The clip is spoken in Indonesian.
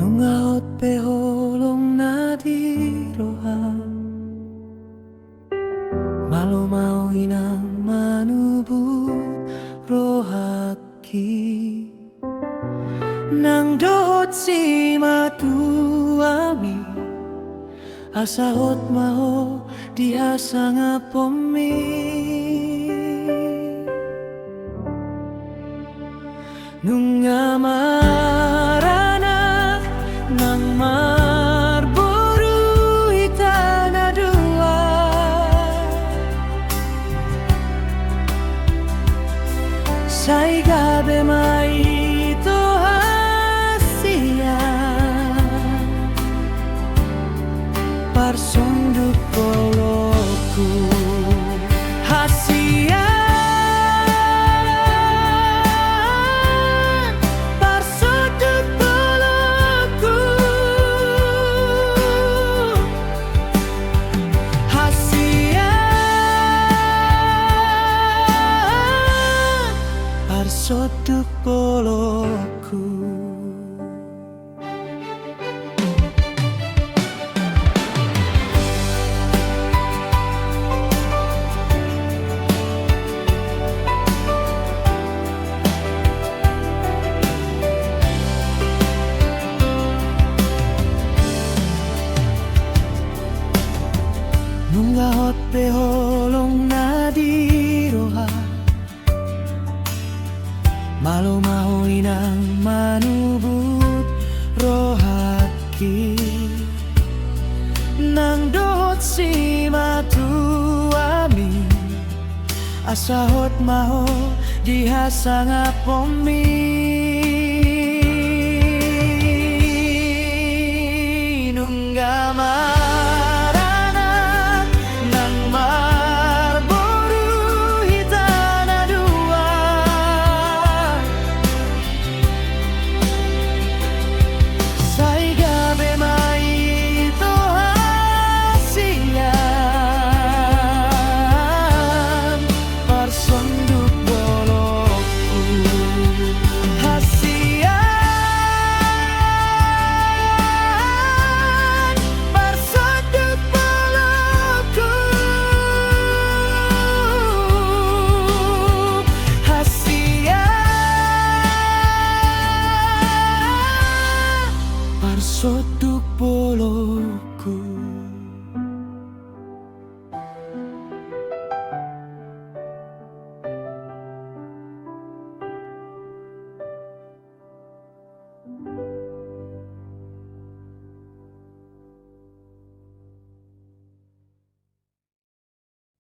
Nungaot peholong na diroha, malumau inang manubut rohaki. Nang dohot si matuami, asahot maho diha nga pomi. Nung marana nang marburu itana dua, say gabe mai to hasia parsonduk poloku hasia. Parsoduk poloku, nunggahot peholong na diroha, malumaho inang manubut rohaki. Nang dohot si matuami, asahot maho diha nga pomi. Nungga marana nang marburu hitana dua, say gabe mai to hasian parsonduk boloku hasian parsonduk boloku hasian parsonduk boloku.